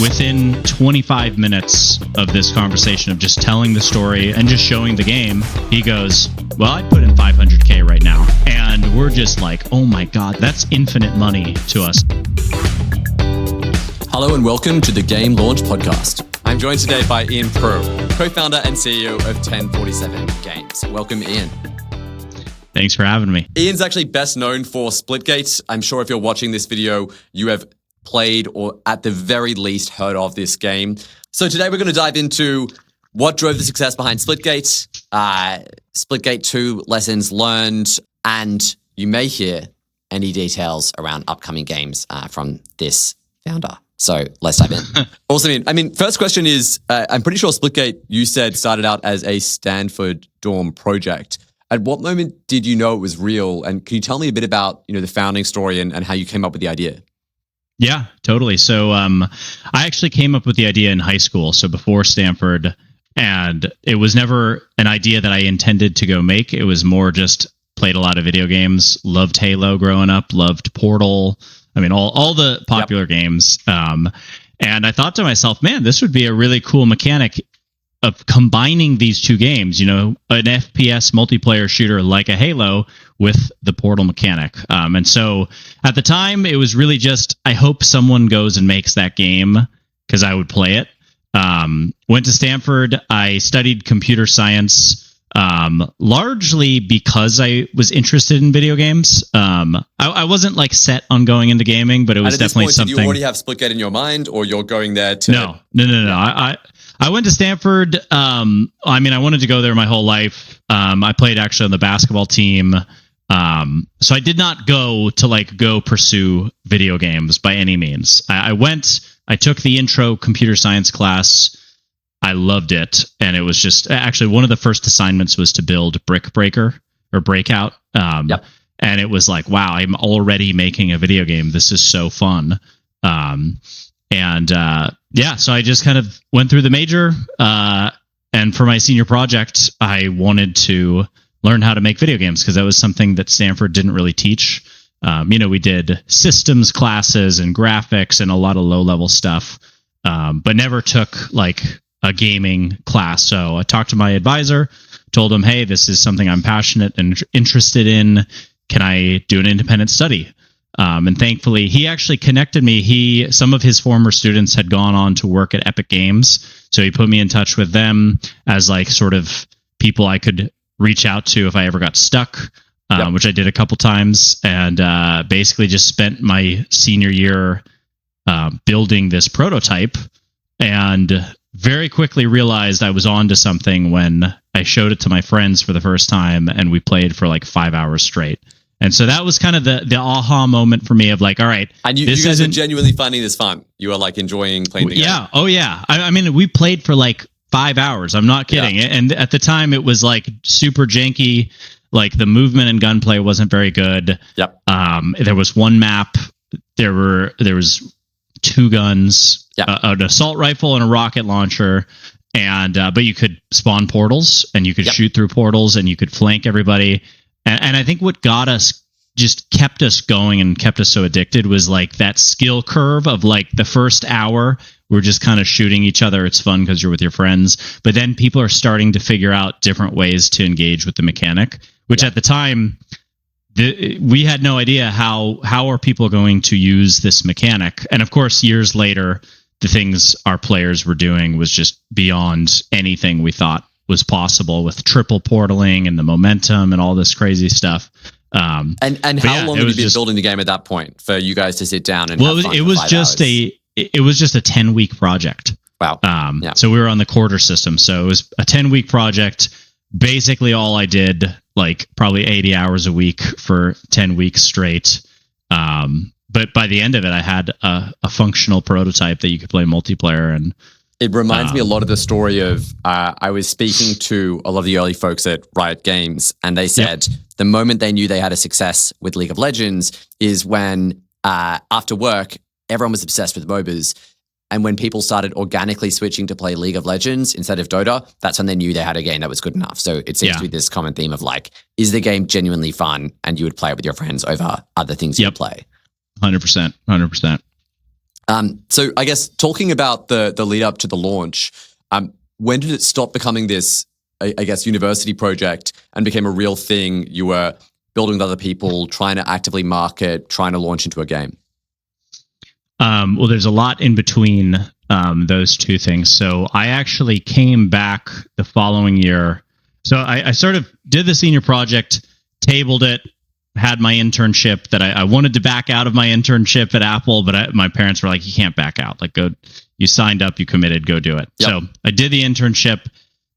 within 25 minutes of this conversation of just telling the story and just showing the game, he goes, well, I'd put in 500K right now. And we're just like, oh my God, that's infinite money to us. Hello and welcome to the Game Launch Podcast. I'm joined today by Ian Proulx, co-founder and CEO of 1047 Games. Welcome, Ian. Thanks for having me. Ian's actually best known for Splitgate. I'm sure if you're watching this video, you have played or at the very least heard of this game. So today we're going to dive into what drove the success behind Splitgate, Splitgate 2 lessons learned, and you may hear any details around upcoming games from this founder. So let's dive in. Awesome. I mean, first question is, I'm pretty sure Splitgate, you said, started out as a Stanford dorm project. At what moment did you know it was real? And can you tell me a bit about, the founding story and how you came up with the idea? Yeah, totally. So I actually came up with the idea in high school, so before Stanford, and it was never an idea that I intended to go make. It was more just played a lot of video games, loved Halo growing up, loved Portal. I mean, all the popular games. And I thought to myself, man, this would be a really cool mechanic of combining these two games, an FPS multiplayer shooter like a Halo with the Portal mechanic. And so at the time, it was really just, I hope someone goes and makes that game because I would play it. Went to Stanford. I studied computer science largely because I was interested in video games. I wasn't like set on going into gaming, but it was definitely something. Did you already have Splitgate in your mind, or you're going there to? No. I went to Stanford. I wanted to go there my whole life. I played actually on the basketball team. So I did not go pursue video games by any means. I took the intro computer science class. I loved it. And it was just actually one of the first assignments was to build breakout. And it was like, wow, I'm already making a video game. This is so fun. So I just kind of went through the major, and for my senior project, I wanted to learn how to make video games because that was something that Stanford didn't really teach. We did systems classes and graphics and a lot of low-level stuff, but never took like a gaming class. So I talked to my advisor, told him, hey, this is something I'm passionate and interested in. Can I do an independent study? And thankfully, he actually connected me. Some of his former students had gone on to work at Epic Games. So he put me in touch with them as like sort of people I could reach out to if I ever got stuck, which I did a couple times. And basically just spent my senior year building this prototype and very quickly realized I was on to something when I showed it to my friends for the first time and we played for like 5 hours straight. And so that was kind of the aha moment for me of like, all right. And you guys are genuinely finding this fun. You are like enjoying playing the game. Yeah. Oh, yeah. I mean, we played for like 5 hours. I'm not kidding. Yeah. And at the time, it was like super janky. Like the movement and gunplay wasn't very good. Yep. There was one map. There was two guns, an assault rifle and a rocket launcher. And but you could spawn portals and you could shoot through portals and you could flank everybody. And I think what kept us going and kept us so addicted was like that skill curve of like the first hour, we're just kind of shooting each other. It's fun because you're with your friends. But then people are starting to figure out different ways to engage with the mechanic, which at the time, we had no idea how are people going to use this mechanic. And of course, years later, the things our players were doing was just beyond anything we thought was possible with triple portaling and the momentum and all this crazy stuff. And how long have you been building the game at that point for you guys to sit down and have fun it was just a 10-week project. Wow. So we were on the quarter system. So it was a 10-week project. Basically all I did, like probably 80 hours a week for 10 weeks straight. But by the end of it, I had a functional prototype that you could play multiplayer. And it reminds me a lot of the story of, I was speaking to a lot of the early folks at Riot Games, and they said the moment they knew they had a success with League of Legends is when, after work, everyone was obsessed with MOBAs. And when people started organically switching to play League of Legends instead of Dota, that's when they knew they had a game that was good enough. So it seems to be this common theme of like, is the game genuinely fun? And you would play it with your friends over other things you would play. 100%. So I guess talking about the lead up to the launch, when did it stop becoming this, I guess, university project and became a real thing? You were building with other people, trying to actively market, trying to launch into a game. Well, there's a lot in between those two things. So I actually came back the following year. So I sort of did the senior project, tabled it, had my internship that I wanted to back out of my internship at Apple, but my parents were like, you can't back out. Like, go, you signed up, you committed, go do it. Yep. So I did the internship,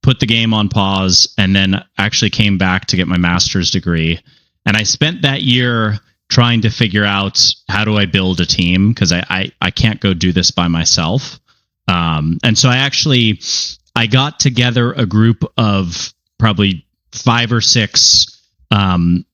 put the game on pause, and then actually came back to get my master's degree. And I spent that year trying to figure out how do I build a team, because I can't go do this by myself. And so I got together a group of probably 5 or 6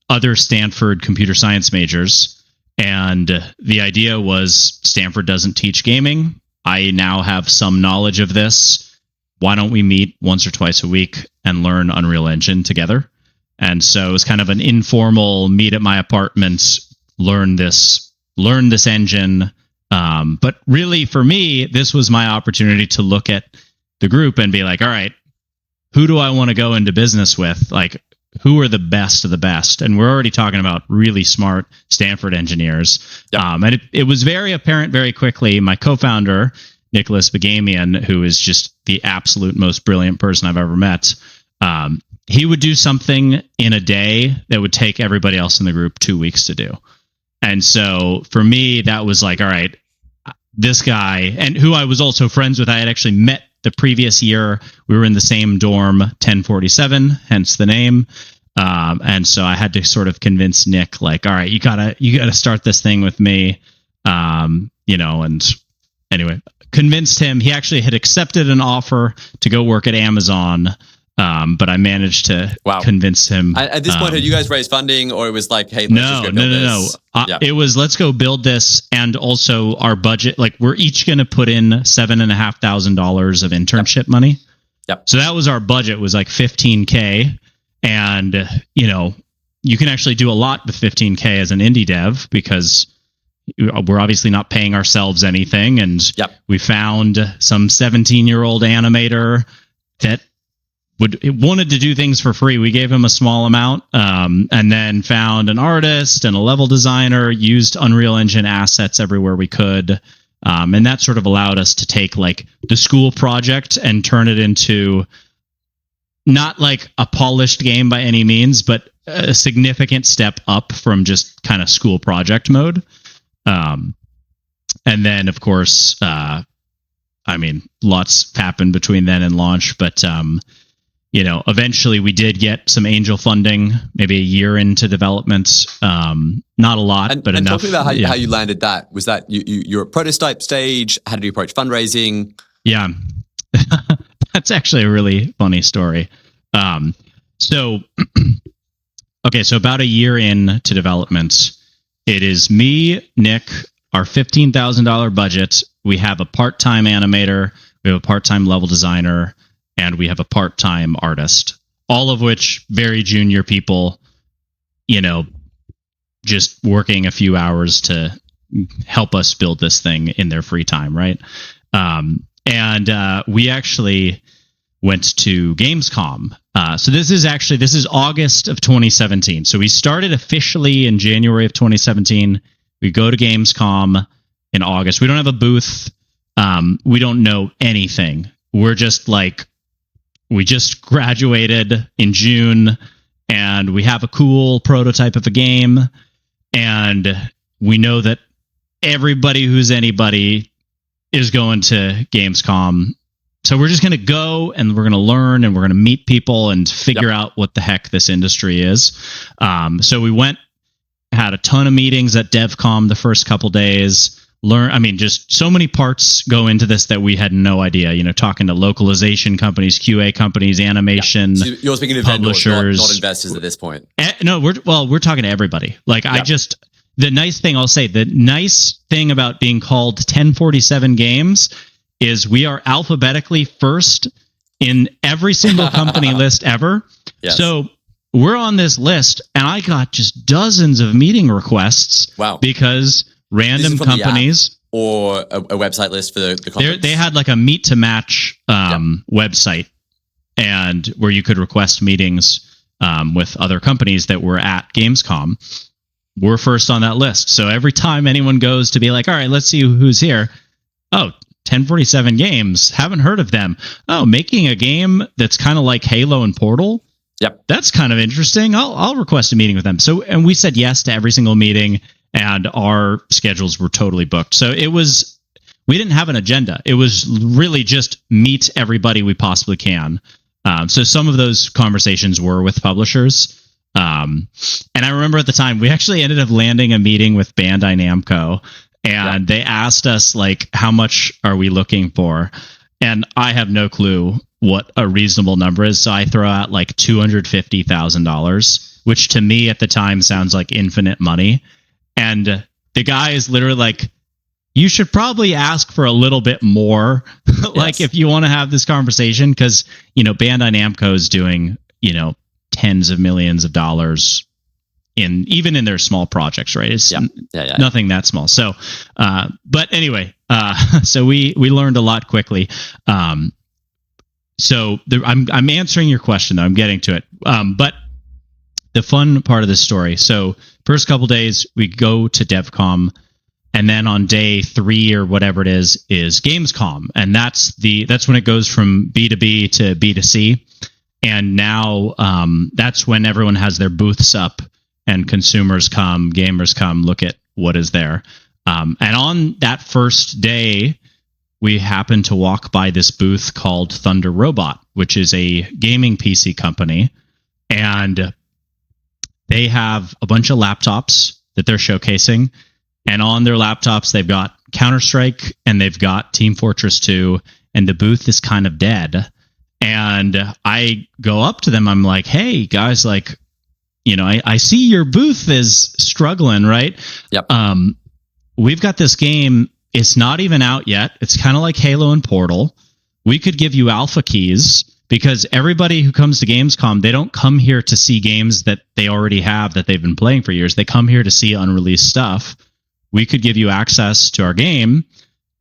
other Stanford computer science majors. And the idea was Stanford doesn't teach gaming. I now have some knowledge of this. Why don't we meet once or twice a week and learn Unreal Engine together? And so it was kind of an informal meet at my apartment, learn this engine. But really for me, this was my opportunity to look at the group and be like, all right, who do I want to go into business with? Like, who are the best of the best? And we're already talking about really smart Stanford engineers. Yep. And it was very apparent very quickly. My co-founder, Nicholas Begamian, who is just the absolute most brilliant person I've ever met, he would do something in a day that would take everybody else in the group 2 weeks to do. And so for me, that was like, all right, this guy, and who I was also friends with, I had actually met the previous year. We were in the same dorm, 1047, hence the name. And so I had to sort of convince Nick, like, all right, you gotta start this thing with me. And anyway, convinced him. He actually had accepted an offer to go work at Amazon. But I managed to convince him. At this point, had you guys raised funding, or it was like, hey, let's just go build this? No. It was, let's go build this. And also our budget, like, we're each going to put in $7,500 of internship money. Yep. So that was our budget, was like $15K. And, you can actually do a lot with $15K as an indie dev, because we're obviously not paying ourselves anything. And we found some 17-year-old animator that wanted to do things for free. We gave him a small amount, and then found an artist and a level designer, used Unreal Engine assets everywhere we could. And that sort of allowed us to take like the school project and turn it into not like a polished game by any means, but a significant step up from just kind of school project mode. And then of course, lots happened between then and launch, but eventually we did get some angel funding, maybe a year into development. Not a lot, but enough. Talk about how you landed that. Was that you're at prototype stage? How did you approach fundraising? Yeah, that's actually a really funny story. So about a year into development, it is me, Nick, our $15,000 budget. We have a part-time animator. We have a part-time level designer. And we have a part-time artist, all of which very junior people, just working a few hours to help us build this thing in their free time, right? And we actually went to Gamescom. So this is August of 2017. So we started officially in January of 2017. We go to Gamescom in August. We don't have a booth. We don't know anything. We're just like, we just graduated in June, and we have a cool prototype of a game, and we know that everybody who's anybody is going to Gamescom. So we're just going to go, and we're going to learn, and we're going to meet people and figure out what the heck this industry is. So we went, had a ton of meetings at DevCom the first couple days. Just so many parts go into this that we had no idea, talking to localization companies, QA companies, animation, so you're speaking to publishers, vendors, not investors at this point. No, we're talking to everybody. Like, the nice thing about being called 1047 Games is we are alphabetically first in every single company list ever. Yes. So we're on this list, and I got just dozens of meeting requests. Wow. Because random companies, or a website list for the conference? They had like a meet to match website, and where you could request meetings with other companies that were at Gamescom. We're first on that list. So every time anyone goes to be like, all right, let's see who's here. Oh, 1047 Games. Haven't heard of them. Oh, making a game that's kind of like Halo and Portal. Yep. That's kind of interesting. I'll request a meeting with them. So, and we said yes to every single meeting, and our schedules were totally booked. So we didn't have an agenda. It was really just meet everybody we possibly can. So some of those conversations were with publishers. And I remember at the time, we actually ended up landing a meeting with Bandai Namco, and they asked us, like, how much are we looking for? And I have no clue what a reasonable number is. So I throw out like $250,000, which to me at the time sounds like infinite money. And the guy is literally like, you should probably ask for a little bit more, like if you want to have this conversation, because, Bandai Namco is doing, tens of millions of dollars even in their small projects, right? It's nothing that small. So, but anyway, so we learned a lot quickly. So I'm answering your question, though. I'm getting to it. But the fun part of this story. So first couple days we go to DevCom, and then on day 3 or whatever it is Gamescom, and that's when it goes from B2B to B2C. And now that's when everyone has their booths up, and consumers come, gamers come, look at what is there. And on that first day, we happened to walk by this booth called Thunder Robot, which is a gaming PC company. And they have a bunch of laptops that they're showcasing. And on their laptops, they've got Counter-Strike and they've got Team Fortress 2. And the booth is kind of dead. And I go up to them. I'm like, hey, guys, like, I see your booth is struggling, right? Yep. We've got this game. It's not even out yet. It's kind of like Halo and Portal. We could give you alpha keys, because everybody who comes to Gamescom, they don't come here to see games that they already have that they've been playing for years. They come here to see unreleased stuff. We could give you access to our game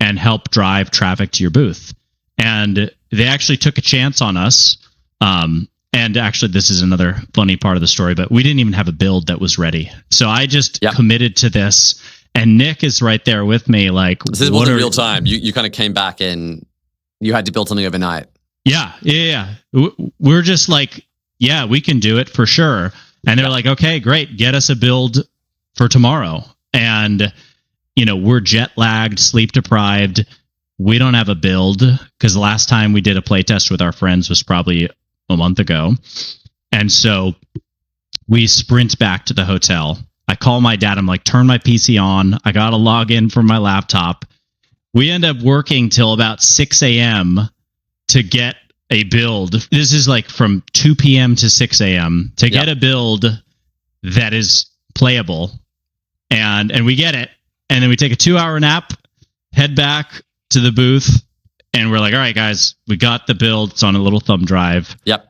and help drive traffic to your booth. And they actually took a chance on us. And actually, this is another funny part of the story, but we didn't even have a build that was ready. So I just committed to this. And Nick is right there with me. Like, this wasn't real time. You kind of came back and you had to build something overnight. Yeah. We're just like, yeah, we can do it for sure. And they're like, okay, great. Get us a build for tomorrow. And, we're jet lagged, sleep deprived. We don't have a build, because the last time we did a playtest with our friends was probably a month ago. And so we sprint back to the hotel. I call my dad. I'm like, turn my PC on. I got to log in from my laptop. We end up working till about 6 a.m. to get a build. This is like from 2 p.m. to 6 a.m. to get a build that is playable. And we get it. And then we take a 2-hour nap, head back to the booth, and we're like, all right, guys, we got the build. It's on a little thumb drive. Yep.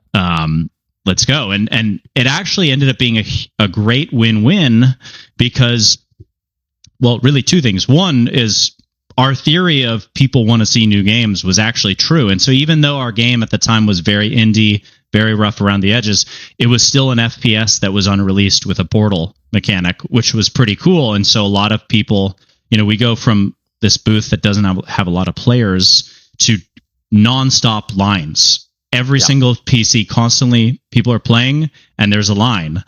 Let's go. And it actually ended up being a great win-win, because, well, really two things. One is our theory of people want to see new games was actually true. And so even though our game at the time was very indie, very rough around the edges, it was still an FPS that was unreleased with a Portal mechanic, which was pretty cool. And so a lot of people, we go from this booth that doesn't have a lot of players to nonstop lines. Every single PC, constantly people are playing, and there's a line.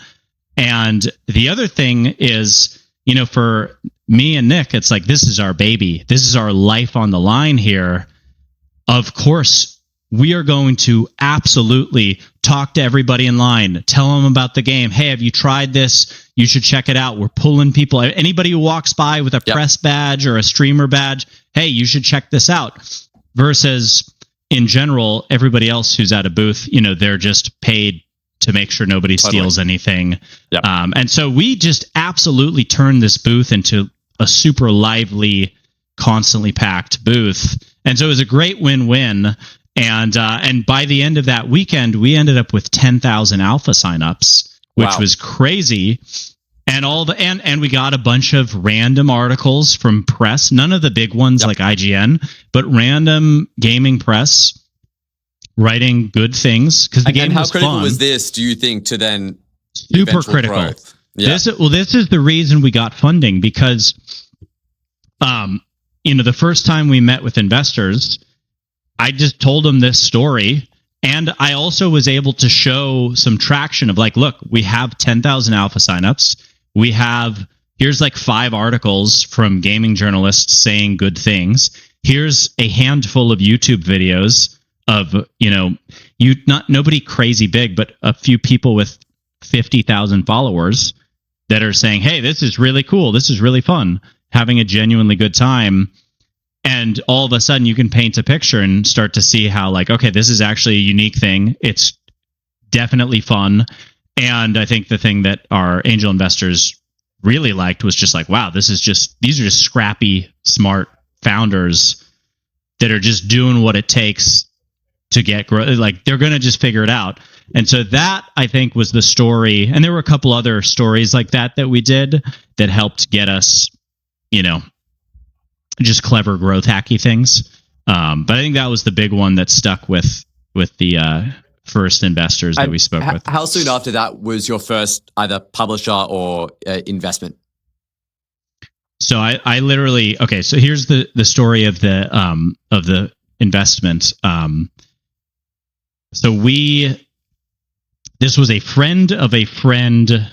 And the other thing is, for me and Nick, it's like, this is our baby. This is our life on the line here. Of course, we are going to absolutely talk to everybody in line, tell them about the game. Hey, have you tried this? You should check it out. We're pulling people. Anybody who walks by with a press badge or a streamer badge, hey, you should check this out. Versus, in general, everybody else who's at a booth, they're just paid to make sure nobody steals anything. Yep. And so we just absolutely turned this booth into a super lively, constantly packed booth. And so it was a great win-win. And by the end of that weekend, we ended up with 10,000 alpha signups, which was crazy. And we got a bunch of random articles from press, none of the big ones like IGN, but random gaming press writing good things because the game how was critical fun. was this, do you think, to then Super critical. Growth? Yeah. This is the reason we got funding because, the first time we met with investors, I just told them this story. And I also was able to show some traction of like, look, we have 10,000 alpha signups. Here's like 5 articles from gaming journalists saying good things. Here's a handful of YouTube videos of, nobody crazy big, but a few people with 50,000 followers that are saying, hey, this is really cool. This is really fun. Having a genuinely good time. And all of a sudden you can paint a picture and start to see how like, okay, this is actually a unique thing. It's definitely fun. And I think the thing that our angel investors really liked was just like, wow, these are just scrappy, smart founders that are just doing what it takes to get growth. Like they're going to just figure it out. And so that I think was the story. And there were a couple other stories like that we did that helped get us, just clever growth hacky things. But I think that was the big one that stuck with the first investors that we spoke with. How soon after that was your first either publisher or investment? So I literally, okay, so here's the story of the investment. This was a friend of a friend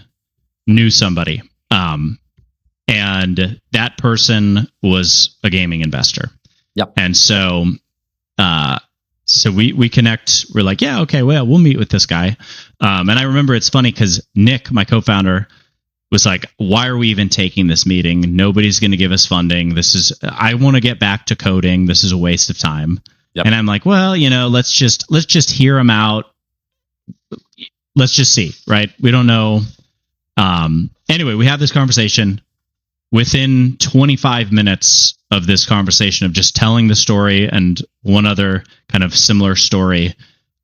knew somebody. And that person was a gaming investor. Yep. And so we connect. We're like, yeah, okay, well, we'll meet with this guy. And I remember it's funny because Nick, my co-founder, was like, why are we even taking this meeting? Nobody's going to give us funding. I want to get back to coding. This is a waste of time. Yep. And I'm like, well, let's just hear him out. Let's just see, right? We don't know. Anyway, we have this conversation. Within 25 minutes of this conversation of just telling the story and one other kind of similar story,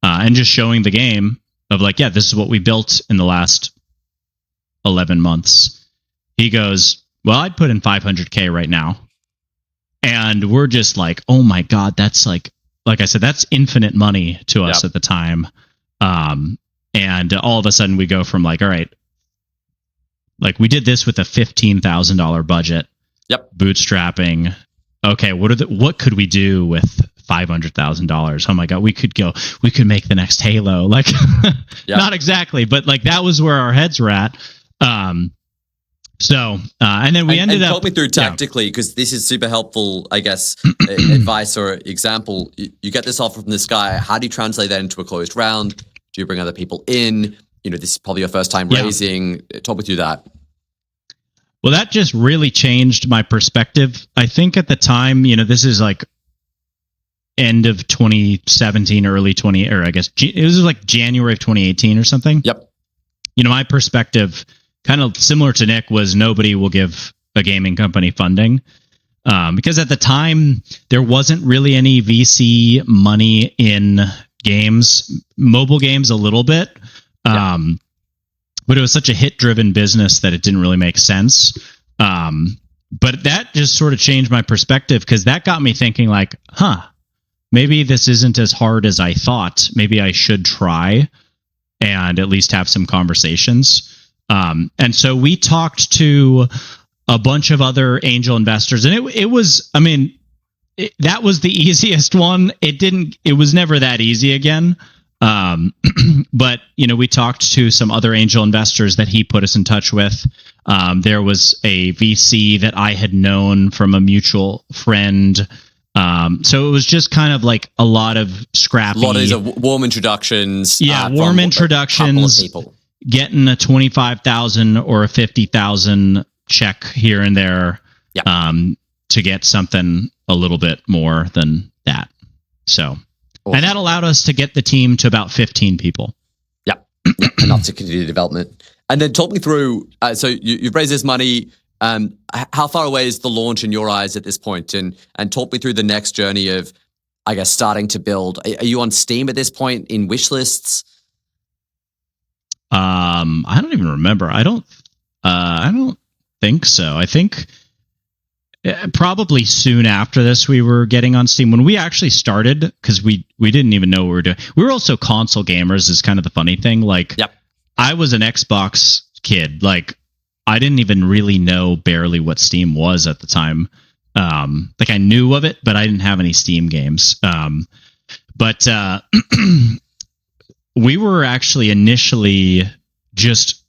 and just showing the game of like, yeah, this is what we built in the last 11 months. He goes, well, I'd put in 500K right now. And we're just like, oh my God, that's like I said, that's infinite money to us at the time. And all of a sudden we go from like, all right, like we did this with a $15,000 budget. Yep. Bootstrapping. Okay, what could we do with $500,000? Oh my God, we could make the next Halo. Like, not exactly, but like that was where our heads were at. And then we ended up. Talk me through tactically, because this is super helpful, I guess, advice or example. You get this offer from this guy. How do you translate that into a closed round? Do you bring other people in? This is probably your first time raising. Talk me through that. Well, that just really changed my perspective. I think at the time, this is like end of 2017, early 20, or I guess it was like January of 2018 or something. Yep. My perspective, kind of similar to Nick, was nobody will give a gaming company funding. Because at the time, there wasn't really any VC money in games, mobile games a little bit. But it was such a hit-driven business that it didn't really make sense. But that just sort of changed my perspective, because that got me thinking like, maybe this isn't as hard as I thought. Maybe I should try and at least have some conversations. And so we talked to a bunch of other angel investors, and it was, that was the easiest one. It was never that easy again. But we talked to some other angel investors that he put us in touch with. There was a VC that I had known from a mutual friend. So it was just kind of like a lot of scrappy. A lot of these are warm introductions. Warm introductions. People. Getting a 25,000 or a 50,000 check here and there. To get something a little bit more than that. So. Awesome. And that allowed us to get the team to about 15 people. Enough to continue development. And then talk me through, so you've raised this money. How far away is the launch in your eyes at this point? And talk me through the next journey of, I guess, starting to build. Are you on Steam at this point in wish lists? I don't even remember. I don't I don't think so. I think probably soon after this we were getting on Steam. When we actually started, because we didn't even know what we were doing. We were also console gamers, is kind of the funny thing. Like, Yep. I was an Xbox kid. Like, I didn't even really know barely what Steam was at the time. Like, I knew of it, but I didn't have any Steam games. But we were actually initially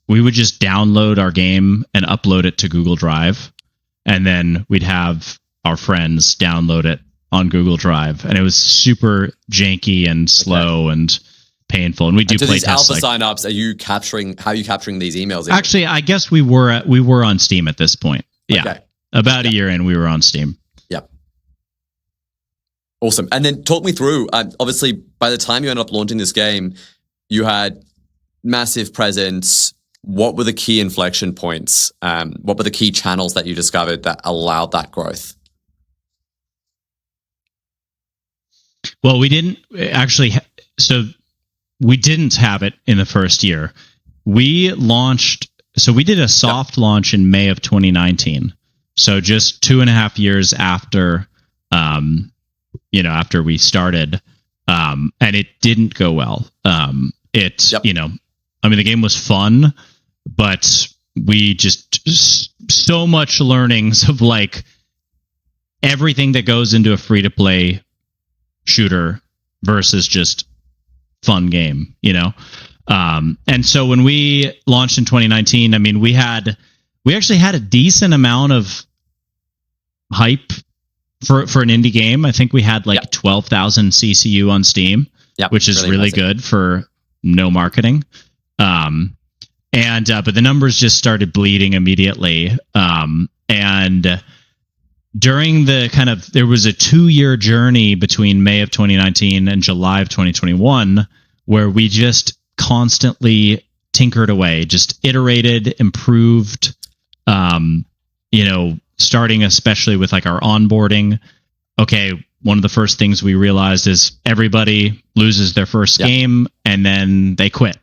we would just download our game and upload it to Google Drive. And then we'd have our friends download it on Google Drive. And it was super janky and slow and painful. And we do play these tests. alpha signups, how are you capturing these emails? Actually, I guess we were on Steam at this point. Yeah. Okay. About a year in, we were on Steam. Yeah. Awesome. And then talk me through, obviously, by the time you ended up launching this game, you had massive presence. What were the key inflection points? What were the key channels that you discovered that allowed that growth? Well, we didn't actually. So we didn't have it in the first year. We launched. So we did a soft launch in May of 2019. So just 2.5 years after, after we started, and it didn't go well. The game was fun, but we just so much learnings of like everything that goes into a free-to-play shooter versus just fun game, and so when we launched in 2019, I mean, we actually had a decent amount of hype for an indie game. I think we had 12,000 CCU on Steam, which is really good for no marketing. But the numbers just started bleeding immediately. And during there was a 2-year journey between May of 2019 and July of 2021, where we just constantly tinkered away, just iterated, improved, starting especially with our onboarding. Okay, one of the first things we realized is everybody loses their first game and then they quit.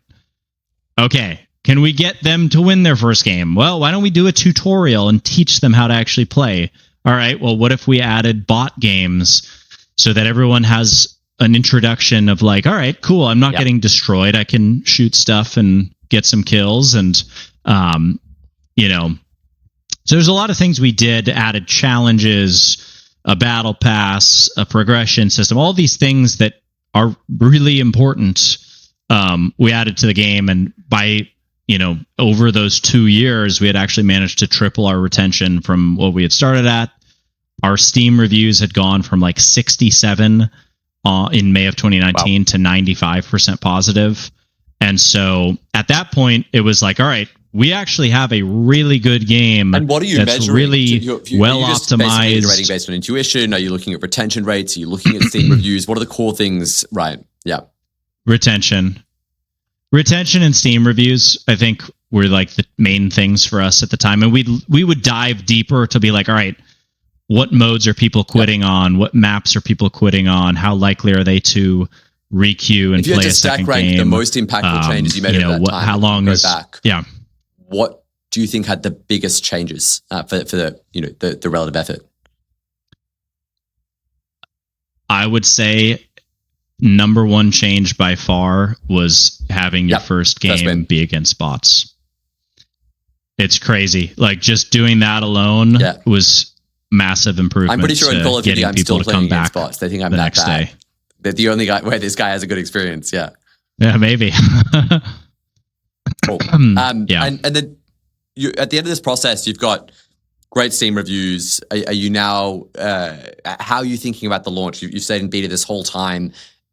Okay, can we get them to win their first game? Well, why don't we do a tutorial and teach them how to actually play? All right, well, what if we added bot games so that everyone has an introduction of all right, cool, I'm not getting destroyed. I can shoot stuff and get some kills. And, so there's a lot of things we did, added challenges, a battle pass, a progression system, all these things that are really important. We added to the game, and by over those 2 years, we had actually managed to triple our retention from what we had started at. Our Steam reviews had gone from 67 in May of 2019 to 95% positive. And so at that point, it was all right, we actually have a really good game. And what are you that's measuring? Really well optimized. Iterating based on intuition? Are you looking at retention rates? Are you looking at Steam reviews? What are the core things? Right. Yeah. Retention and Steam reviews, I think, were the main things for us at the time. And we would dive deeper to be all right, what modes are people quitting on? What maps are people quitting on? How likely are they to requeue and play a second game? If you had to stack rank the most impactful changes you made at that time, how long go is back? Yeah. What do you think had the biggest changes for the relative effort? I would say number one change by far was having your first game be against bots. It's crazy. Just doing that alone was massive improvement. I'm pretty sure in Call of Duty I'm still playing against bots. They think I'm that bad. They're the only guy where this guy has a good experience. Yeah. Yeah, maybe. Cool. And then at the end of this process, you've got great Steam reviews. Are you now, how are you thinking about the launch? You've stayed in beta this whole time.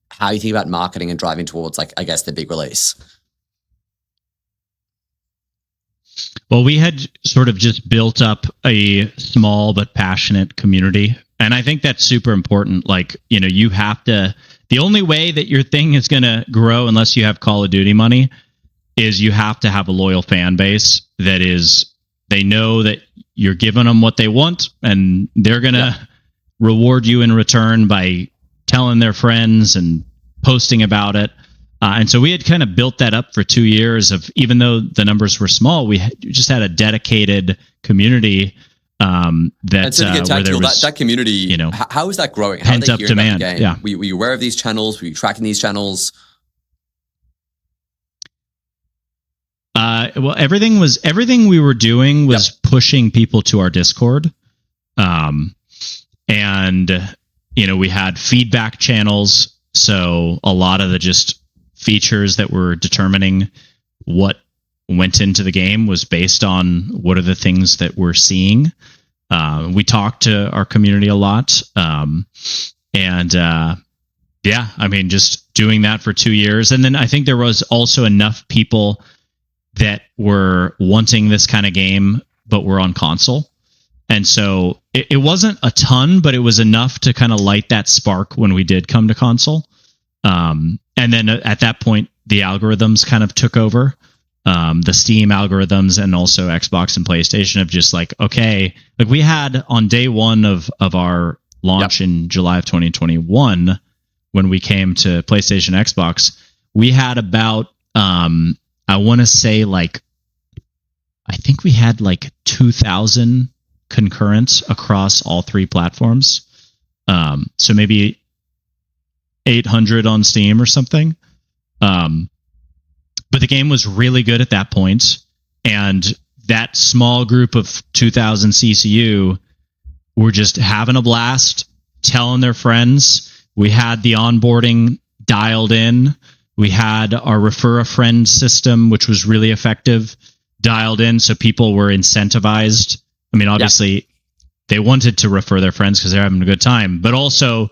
How are you thinking about marketing and driving towards, the big release? Well, we had sort of just built up a small but passionate community. And I think that's super important. You have to, the only way that your thing is going to grow, unless you have Call of Duty money, is you have to have a loyal fan base that is, they know that you're giving them what they want, and they're going to reward you in return by telling their friends and posting about it. And so we had kind of built that up for 2 years of, even though the numbers were small, we just had a dedicated community And so to get where there tactical, was, that community, you know, how is that growing? How are they pent-up hearing about demand. the game? Yeah. Were you aware of these channels? Were you tracking these channels? Well, everything we were doing was pushing people to our Discord. And, you know, we had feedback channels. So a lot of the just features that were determining what went into the game was based on what are the things that we're seeing. We talked to our community a lot. Yeah, I mean, just doing that for 2 years. And then I think there was also enough people that were wanting this kind of game, but were on console. And so it wasn't a ton, but it was enough to kind of light that spark when we did come to console. And then at that point, the algorithms kind of took over. The Steam algorithms and also Xbox and PlayStation of just like, okay, like we had on day one of our launch in July of 2021, when we came to PlayStation, Xbox, we had about, I want to say like, I think we had like 2,000 concurrents across all three platforms. So maybe 800 on Steam or something. But the game was really good at that point, and that small group of 2,000 CCU were just having a blast, telling their friends. We had the onboarding dialed in. We had our refer a friend system, which was really effective, dialed in, so people were incentivized. I mean, obviously, they wanted to refer their friends because they're having a good time, but also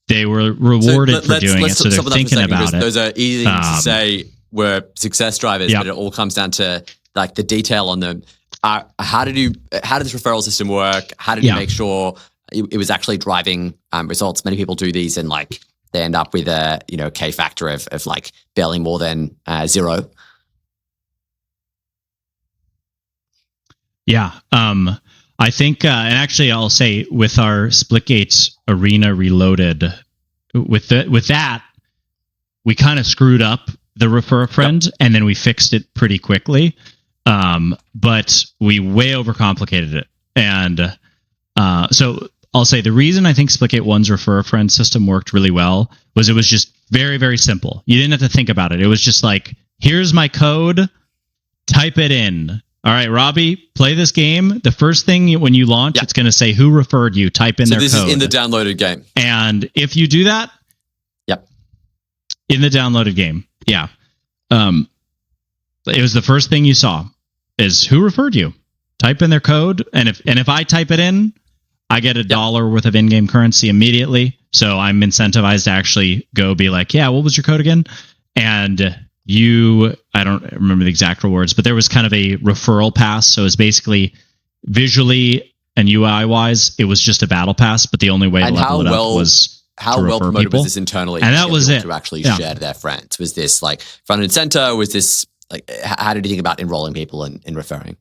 they were rewarded for doing it, so they're thinking about it. Those are easy things to say were success drivers, but it all comes down to like the detail on them. How did this referral system work? How did you make sure it was actually driving results? Many people do these and like they end up with a K factor of like barely more than 0. Yeah. I think, and actually I'll say with our Splitgate Arena Reloaded, with that, we kind of screwed up the refer a friend, and then we fixed it pretty quickly. But we way overcomplicated it. And so I'll say the reason I think Splitgate 1's refer a friend system worked really well was it was just very, very simple. You didn't have to think about it. It was just like, here's my code, type it in. All right, Robbie, play this game. The first thing when you launch, it's going to say who referred you. Type in their code. So this is in the downloaded game. And if you do that, in the downloaded game, it was the first thing you saw is who referred you. Type in their code, and if I type it in, I get $1 worth of in-game currency immediately. So I'm incentivized to actually go be like, yeah, what was your code again? And I don't remember the exact rewards, but there was kind of a referral pass. So it's basically visually and UI wise, it was just a battle pass, but the only way to level it up was how well promoted was this internally? And that was it. To actually share to their friends. Was this like front and center? Was this like, how did you think about enrolling people in referring?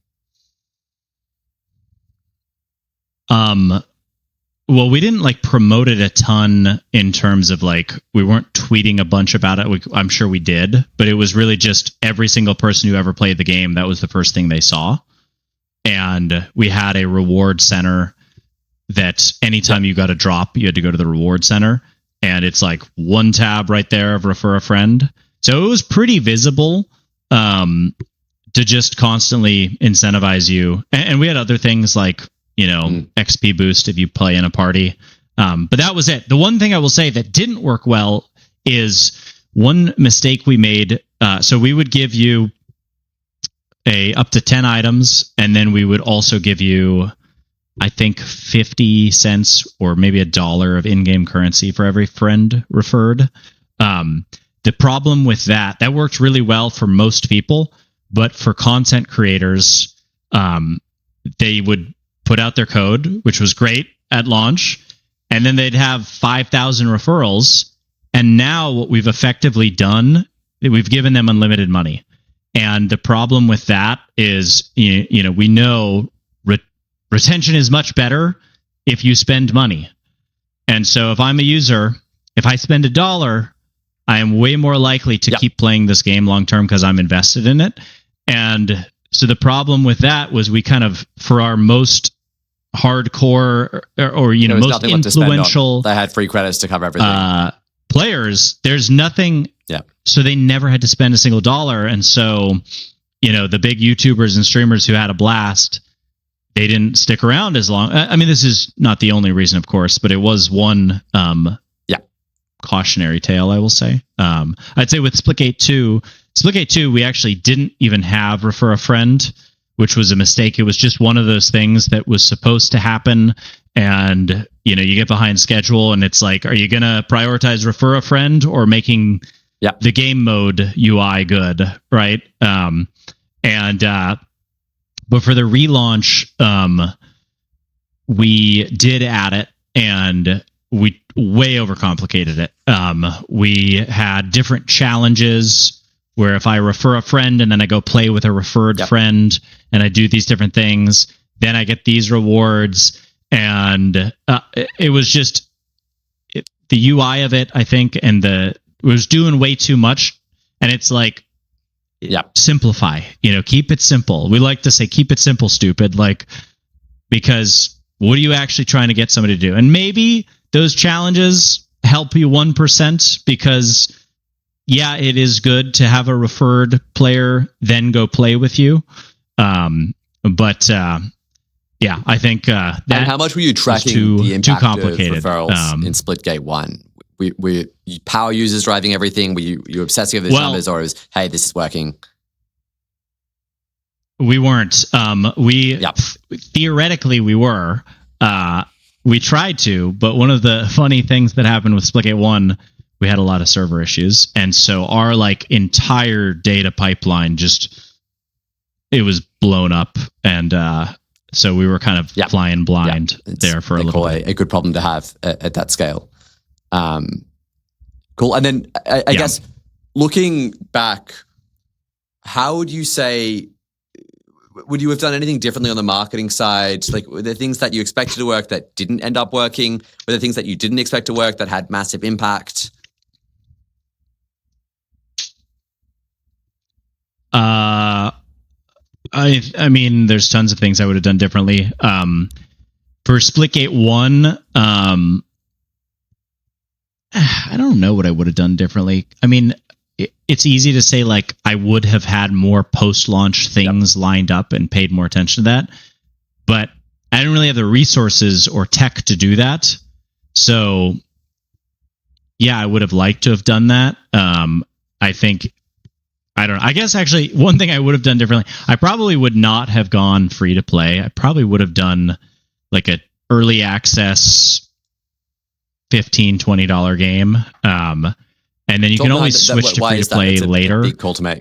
Well, we didn't like promote it a ton in terms of like, we weren't tweeting a bunch about it. I'm sure we did, but it was really just every single person who ever played the game. That was the first thing they saw. And we had a reward center that anytime you got a drop, you had to go to the reward center, and it's like one tab right there of refer a friend. So it was pretty visible to just constantly incentivize you. And we had other things like, XP boost if you play in a party. But that was it. The one thing I will say that didn't work well is one mistake we made. So we would give you up to 10 items, and then we would also give you, I think, 50 cents or maybe $1 of in-game currency for every friend referred. The problem with that worked really well for most people, but for content creators, they would put out their code, which was great at launch, and then they'd have 5,000 referrals. And now what we've effectively done, we've given them unlimited money. And the problem with that is, we know retention is much better if you spend money. And so if I'm a user, if I spend $1, I am way more likely to keep playing this game long term because I'm invested in it. And so the problem with that was we kind of, for our most hardcore or most influential, they had free credits to cover everything. Players, there's nothing. Yeah. So they never had to spend a single dollar. And so, the big YouTubers and streamers who had a blast, they didn't stick around as long. I mean, this is not the only reason, of course, but it was one cautionary tale, I will say. I'd say with Splitgate 2, we actually didn't even have refer a friend, which was a mistake. It was just one of those things that was supposed to happen. And, you get behind schedule and it's like, are you going to prioritize refer a friend or making the game mode UI good? Right. But for the relaunch, we did add it and we way overcomplicated it. We had different challenges where if I refer a friend and then I go play with a referred friend and I do these different things, then I get these rewards. And it was just the UI of it, I think, and it was doing way too much. And it's like, simplify, keep it simple. We like to say, keep it simple, stupid, because what are you actually trying to get somebody to do? And maybe those challenges help you 1% because, it is good to have a referred player then go play with you. I think that. And how much were you tracking the impact of referrals in Splitgate 1? Were power users driving everything? Were you obsessing over these numbers, or was, hey, this is working? We weren't. Theoretically we were. We tried to, but one of the funny things that happened with Splitgate 1, we had a lot of server issues, and so our entire data pipeline it was blown up, and so we were kind of flying blind there for a little bit. A good problem to have at that scale. Cool. And then I guess looking back, how would you say, would you have done anything differently on the marketing side? Were there things that you expected to work that didn't end up working? Were there things that you didn't expect to work that had massive impact? I mean, there's tons of things I would have done differently. For Splitgate 1, I don't know what I would have done differently. I mean, it's easy to say I would have had more post-launch things lined up and paid more attention to that, but I didn't really have the resources or tech to do that. So I would have liked to have done that. I don't know. I guess actually one thing I would have done differently, I probably would not have gone free to play. I probably would have done an early access $15, $20 game. And then you can always switch to free to play later. Big call to make.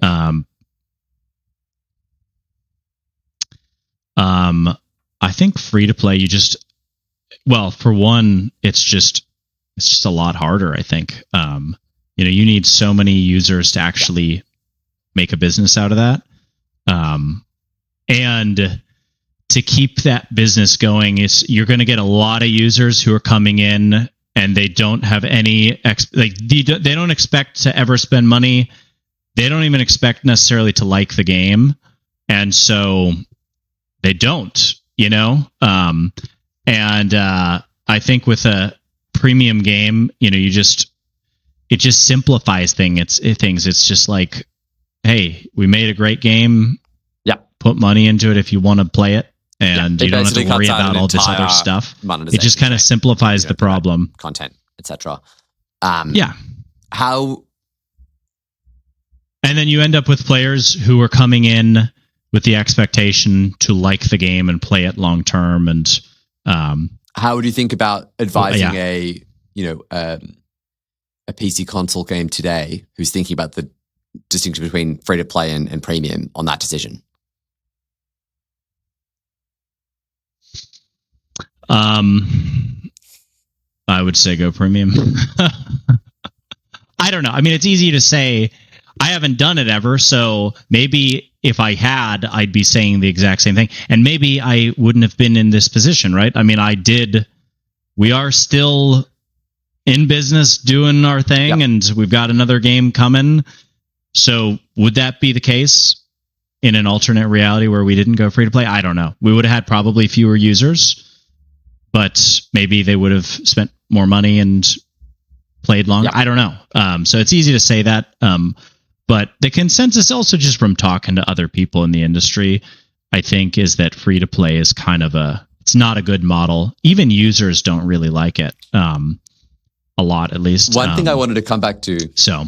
I think free to play, for one, it's just a lot harder, I think. You need so many users to actually make a business out of that. And to keep that business going, you're going to get a lot of users who are coming in and they don't have any they don't expect to ever spend money. They don't even expect necessarily to like the game, and so they don't. I think with a premium game, it just simplifies things. It's just like, hey, we made a great game. Put money into it if you want to play it. And you don't have to worry about all this other stuff. It just kind of simplifies the problem. Content, etc. How? And then you end up with players who are coming in with the expectation to like the game and play it long term. And how would you think about advising a PC console game today who's thinking about the distinction between free to play and premium on that decision? I would say go premium. I don't know. I mean, it's easy to say. I haven't done it ever, so maybe if I had, I'd be saying the exact same thing, and maybe I wouldn't have been in this position, right? I mean, we are still in business doing our thing, and we've got another game coming. So would that be the case in an alternate reality where we didn't go free to play? I don't know. We would have had probably fewer users, but maybe they would have spent more money and played longer. I don't know. So it's easy to say that. But the consensus also just from talking to other people in the industry, I think, is that free to play is kind of it's not a good model. Even users don't really like it. A lot, at least. One thing I wanted to come back to. So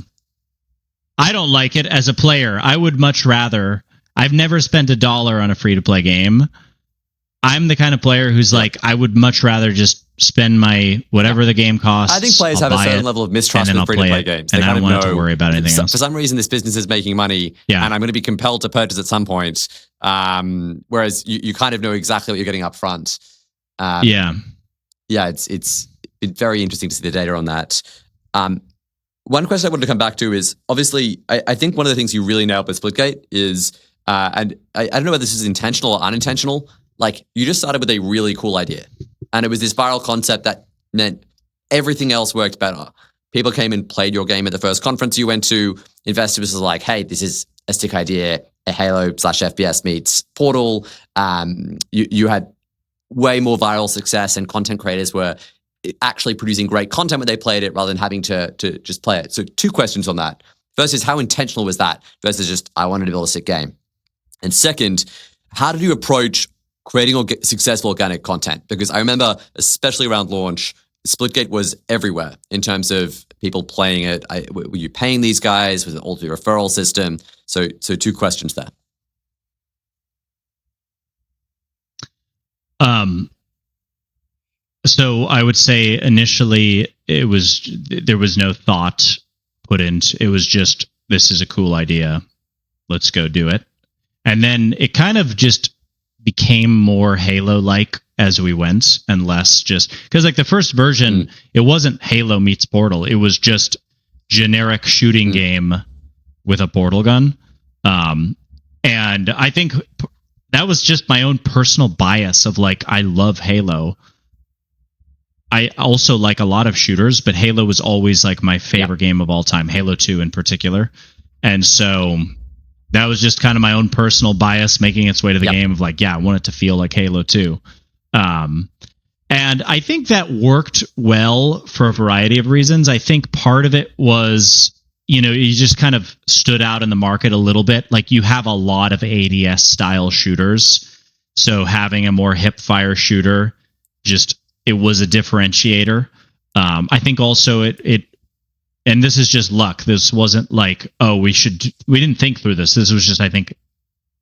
I don't like it as a player. I would much rather. I've never spent $1 on a free to play game. I'm the kind of player who's like, I would much rather just spend my whatever the game costs. I think players have a certain level of mistrust with free to play games. And I don't want to worry about anything else. For some reason, this business is making money, and I'm going to be compelled to purchase at some point. Whereas you kind of know exactly what you're getting up front. It's very interesting to see the data on that. One question I wanted to come back to is, obviously, I think one of the things you really nailed with Splitgate is, and I don't know whether this is intentional or unintentional, like you just started with a really cool idea. And it was this viral concept that meant everything else worked better. People came and played your game at the first conference you went to. Investors were like, hey, this is a sick idea. A Halo/FPS meets Portal. You had way more viral success, and content creators were actually producing great content when they played it rather than having to just play it. So 2 questions on that. First is, how intentional was that versus just, I wanted to build a sick game? And second, how did you approach creating successful organic content? Because I remember, especially around launch, Splitgate was everywhere in terms of people playing it. Were you paying these guys? Was it all through the referral system? So 2 questions there. So I would say initially there was no thought put into it. Was just, this is a cool idea, let's go do it. And then it kind of just became more Halo-like as we went, and less just because like the first version, it wasn't Halo meets Portal. It was just generic shooting game with a portal gun. And I think that was just my own personal bias of like, I love Halo. I also like a lot of shooters, but Halo was always like my favorite game of all time, Halo 2 in particular. And so that was just kind of my own personal bias making its way to the game of like, I want it to feel like Halo 2. And I think that worked well for a variety of reasons. I think part of it was, you just kind of stood out in the market a little bit. Like you have a lot of ADS style shooters. So having a more hip fire shooter, it was a differentiator. I think also it and this is just luck. This wasn't like, we didn't think through this. This was just, I think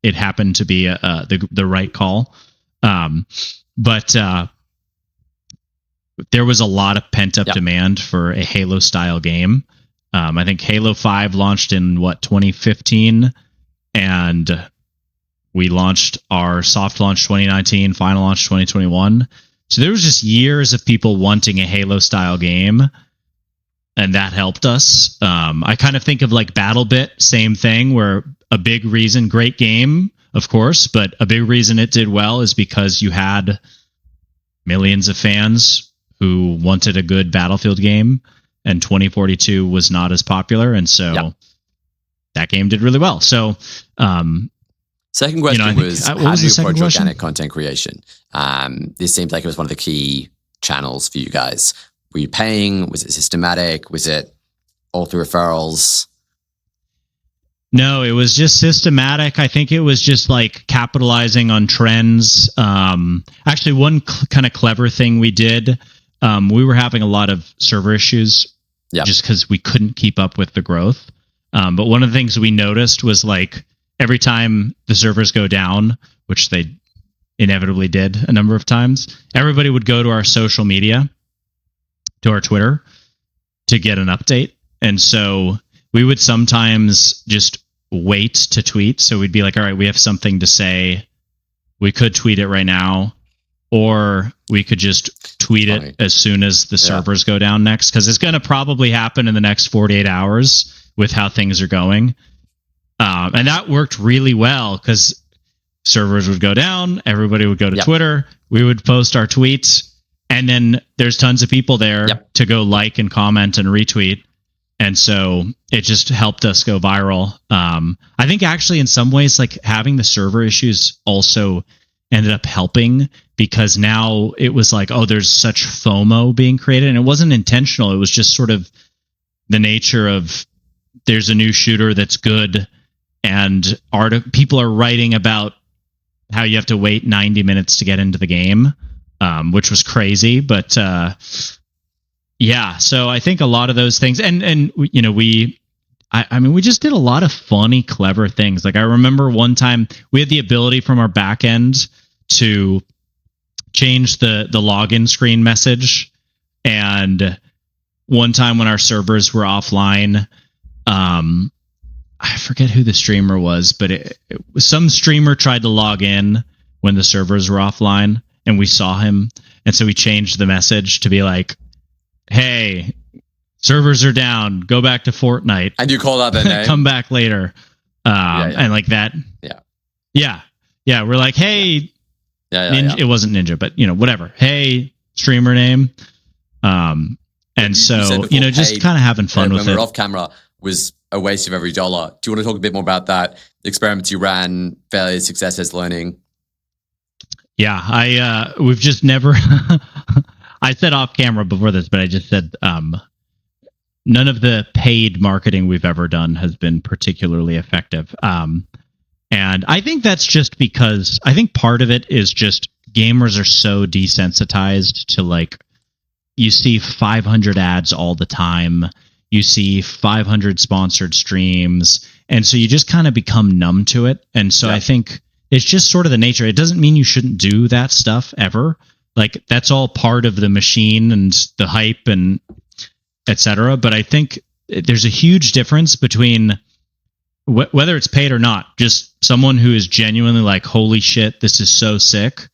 it happened to be the right call. But there was a lot of pent up demand for a Halo style game. I think Halo 5 launched in 2015, and we launched our soft launch 2019, final launch 2021. So there was just years of people wanting a Halo style game, and that helped us. I kind of think of like BattleBit, same thing, where a big reason, great game, of course, but a big reason it did well is because you had millions of fans who wanted a good Battlefield game, and 2042 was not as popular, and so that game did really well. So, second question was, how do you approach organic content creation? This seems like it was one of the key channels for you guys. Were you paying? Was it systematic? Was it all through referrals? No, it was just systematic. I think it was just like capitalizing on trends. Actually, one kind of clever thing we did, we were having a lot of server issues just because we couldn't keep up with the growth. But one of the things we noticed was like every time the servers go down, which they inevitably did a number of times, everybody would go to our social media, to our Twitter, to get an update. And so we would sometimes just wait to tweet. So we'd be like, all right, we have something to say. We could tweet it right now, or we could just tweet it as soon as the servers go down next, because it's going to probably happen in the next 48 hours with how things are going. And that worked really well because servers would go down, everybody would go to Twitter, we would post our tweets, And then there's tons of people there to go like and comment and retweet. And so it just helped us go viral. I think actually in some ways, like having the server issues also ended up helping, because now it was like, oh, there's such FOMO being created. And it wasn't intentional. It was just sort of the nature of there's a new shooter that's good, and people are writing about how you have to wait 90 minutes to get into the game, which was crazy. But yeah, so I think a lot of those things, and you know, we just did a lot of funny, clever things. Like I remember one time we had the ability from our back end to change the login screen message, and one time when our servers were offline, I forget who the streamer was, but some streamer tried to log in when the servers were offline, and we saw him, and so we changed the message to be like, hey, servers are down, go back to Fortnite. And you called out their name. Come back later. And like that. Yeah. We're like, hey, Ninja. It wasn't Ninja, but you know, whatever. Hey, streamer name. And so, you know, just kind of having fun with it. When we're off camera was a waste of every dollar. Do you want to talk a bit more about that? The experiments you ran, failures, successes, learning? Yeah, we've just never, I said off camera before this, but I just said, none of the paid marketing we've ever done has been particularly effective. And I think that's just because I think part of it is just gamers are so desensitized to, like, you see 500 ads all the time. You see 500 sponsored streams. And so you just kind of become numb to it. And so I think it's just sort of the nature. It doesn't mean you shouldn't do that stuff ever. Like, that's all part of the machine and the hype and etc. But I think there's a huge difference between whether it's paid or not, just someone who is genuinely like, holy shit, this is so sick,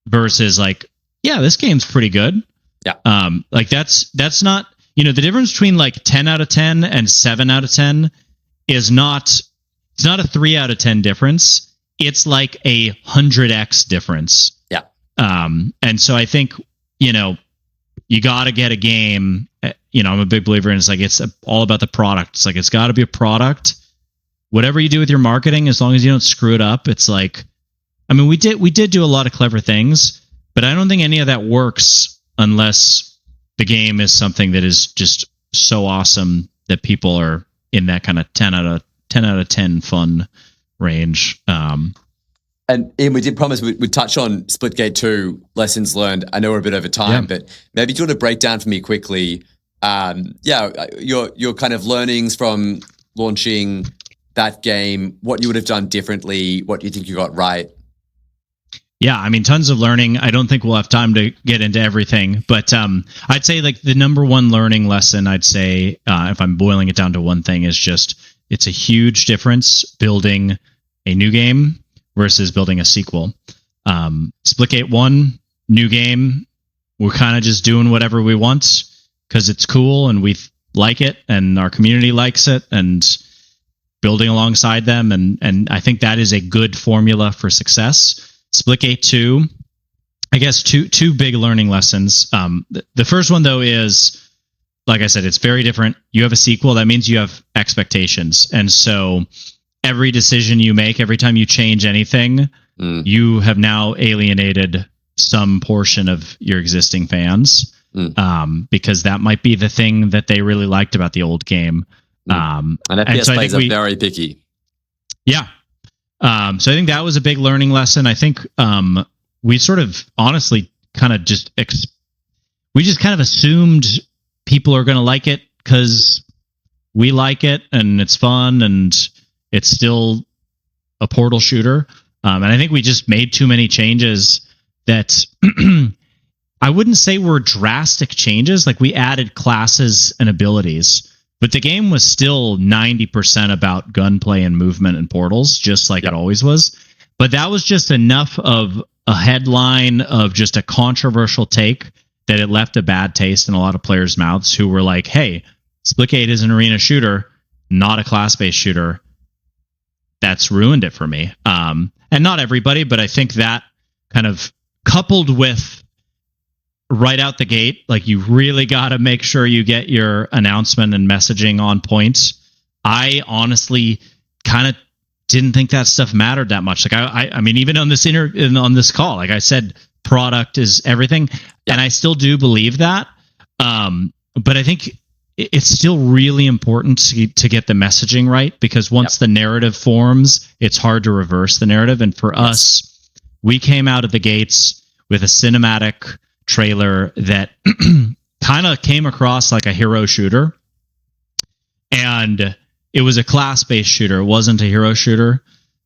versus like, yeah, this game's pretty good. Yeah. Like that's not, you know, the difference between like 10 out of 10 and 7 out of 10 is not, it's not a 3 out of 10 difference. It's like a 100x difference. Yeah. And so I think, you know, you got to get a game, you know, I'm a big believer in, it's like, it's all about the product. It's like, it's got to be a product. Whatever you do with your marketing, as long as you don't screw it up, it's like, I mean, we did do a lot of clever things, but I don't think any of that works unless the game is something that is just so awesome that people are in that kind of 10 out of 10 fun range. And Ian, we did promise we'd touch on Splitgate 2, lessons learned. I know we're a bit over time, but maybe do you want to break down for me quickly, your kind of learnings from launching that game, what you would have done differently, what you think you got right? Yeah, I mean, tons of learning. I don't think we'll have time to get into everything, but I'd say like the number one learning lesson, I'd say, if I'm boiling it down to one thing, is just it's a huge difference building a new game versus building a sequel. Splitgate 1, new game. We're kind of just doing whatever we want because it's cool and we like it and our community likes it, and building alongside them. And I think that is a good formula for success. Splitgate 2, I guess two big learning lessons. The first one, though, is, like I said, it's very different. You have a sequel. That means you have expectations. And so every decision you make, every time you change anything, you have now alienated some portion of your existing fans, because that might be the thing that they really liked about the old game. And FPS players are very picky. Yeah. So I think that was a big learning lesson. I think we sort of honestly kind of just we just kind of assumed people are going to like it because we like it and it's fun and it's still a Portal shooter. And I think we just made too many changes that I wouldn't say were drastic changes. Like, we added classes and abilities, but the game was still 90% about gunplay and movement and portals, just like it always was. But that was just enough of a headline of just a controversial take that it left a bad taste in a lot of players' mouths who were like, hey, Splitgate is an arena shooter, not a class-based shooter. That's ruined it for me. And not everybody, but I think that kind of coupled with right out the gate, like you really got to make sure you get your announcement and messaging on point. I honestly kind of didn't think that stuff mattered that much. Like I mean, even on this call, like I said, product is everything, and I still do believe that. But I think it's still really important to get the messaging right, because once the narrative forms, it's hard to reverse the narrative. And for us, we came out of the gates with a cinematic trailer that kind of came across like a hero shooter, and it was a class-based shooter. It wasn't a hero shooter,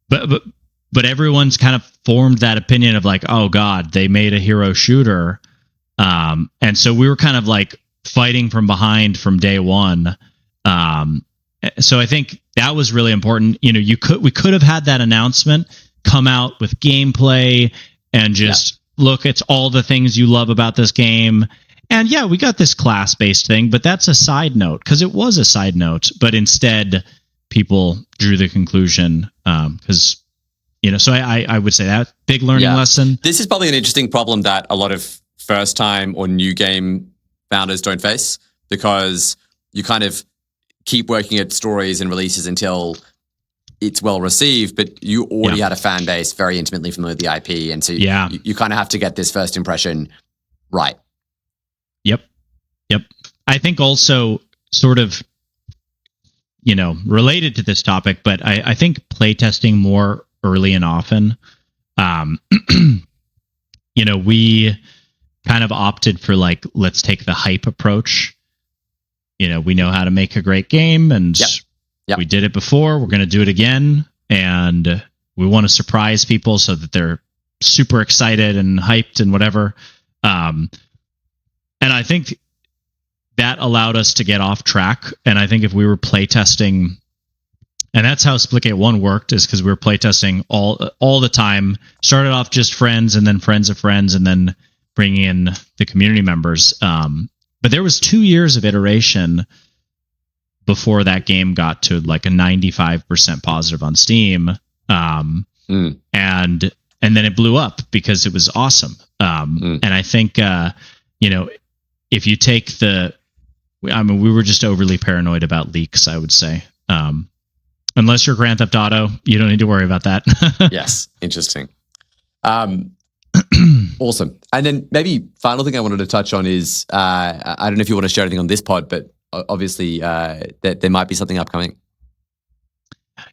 but everyone's kind of formed that opinion of like, oh God, they made a hero shooter. And so we were kind of like fighting from behind from day one. So I think that was really important. You know, we could have had that announcement come out with gameplay and just look, it's all the things you love about this game. And yeah, we got this class-based thing, but that's a side note, because it was a side note. But instead, people drew the conclusion, because, you know, so I would say that big learning lesson. This is probably an interesting problem that a lot of first-time or new game founders don't face, because you kind of keep working at stories and releases until it's well received, but you already had a fan base very intimately familiar with the IP. And so you kind of have to get this first impression right. Yep. I think also sort of, you know, related to this topic, but I think playtesting more early and often. You know, we kind of opted for like, let's take the hype approach. You know, we know how to make a great game, and we did it before. We're going to do it again, and we want to surprise people so that they're super excited and hyped and whatever. And I think that allowed us to get off track. And I think if we were playtesting, and that's how Splitgate 1 worked, is because we were playtesting all the time. Started off just friends, and then friends of friends, and then bringing in the community members. But there was 2 years of iteration before that game got to like a 95% positive on Steam. And then it blew up because it was awesome. And I think, you know, if you take we were just overly paranoid about leaks, I would say. Unless you're Grand Theft Auto, you don't need to worry about that. Yes. Interesting. Awesome. And then maybe final thing I wanted to touch on is, I don't know if you want to share anything on this pod, but obviously there might be something upcoming.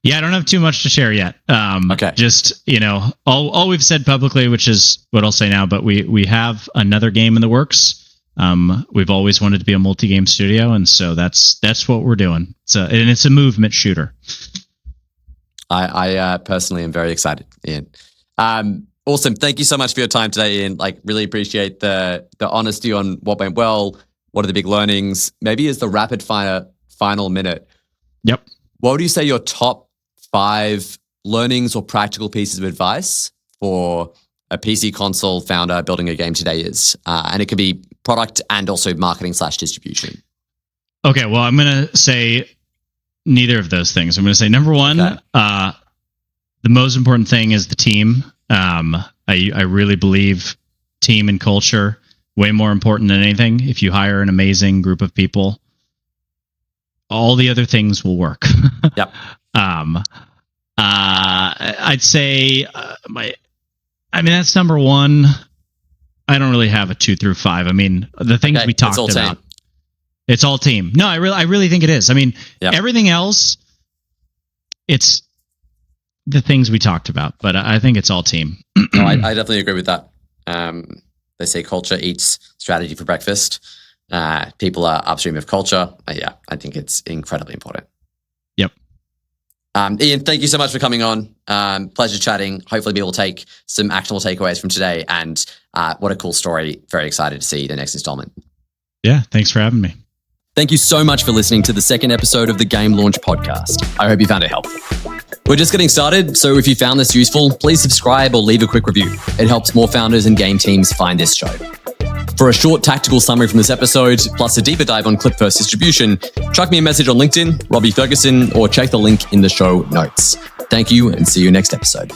Yeah, I don't have too much to share yet. Okay. Just, you know, all we've said publicly, which is what I'll say now, but we have another game in the works. We've always wanted to be a multi-game studio, and so that's what we're doing. And it's a movement shooter. I personally am very excited, Ian. Awesome. Thank you so much for your time today, Ian. Like, really appreciate the honesty on what went well, what are the big learnings. Maybe as the rapid fire final minute. Yep. What would you say your top 5 learnings or practical pieces of advice for a PC console founder building a game today is? And it could be product and also marketing / distribution. Okay, well, I'm going to say neither of those things. I'm going to say number 1, the most important thing is the team. I really believe team and culture way more important than anything. If you hire an amazing group of people, all the other things will work. Yep. I'd say that's number 1. I don't really have a 2 through 5. I mean, the things we talked about. Team. It's all team. No, I really think it is. I mean, everything else, it's the things we talked about, but I think it's all team. No, I definitely agree with that. They say culture eats strategy for breakfast. People are upstream of culture. I think it's incredibly important. Yep. Ian, thank you so much for coming on. Pleasure chatting. Hopefully people will take some actionable takeaways from today, and what a cool story. Very excited to see the next installment. Yeah, thanks for having me. Thank you so much for listening to the second episode of the Game Launch Podcast. I hope you found it helpful. We're just getting started, so if you found this useful, please subscribe or leave a quick review. It helps more founders and game teams find this show. For a short tactical summary from this episode, plus a deeper dive on clip-first distribution, chuck me a message on LinkedIn, Robbie Ferguson, or check the link in the show notes. Thank you, and see you next episode.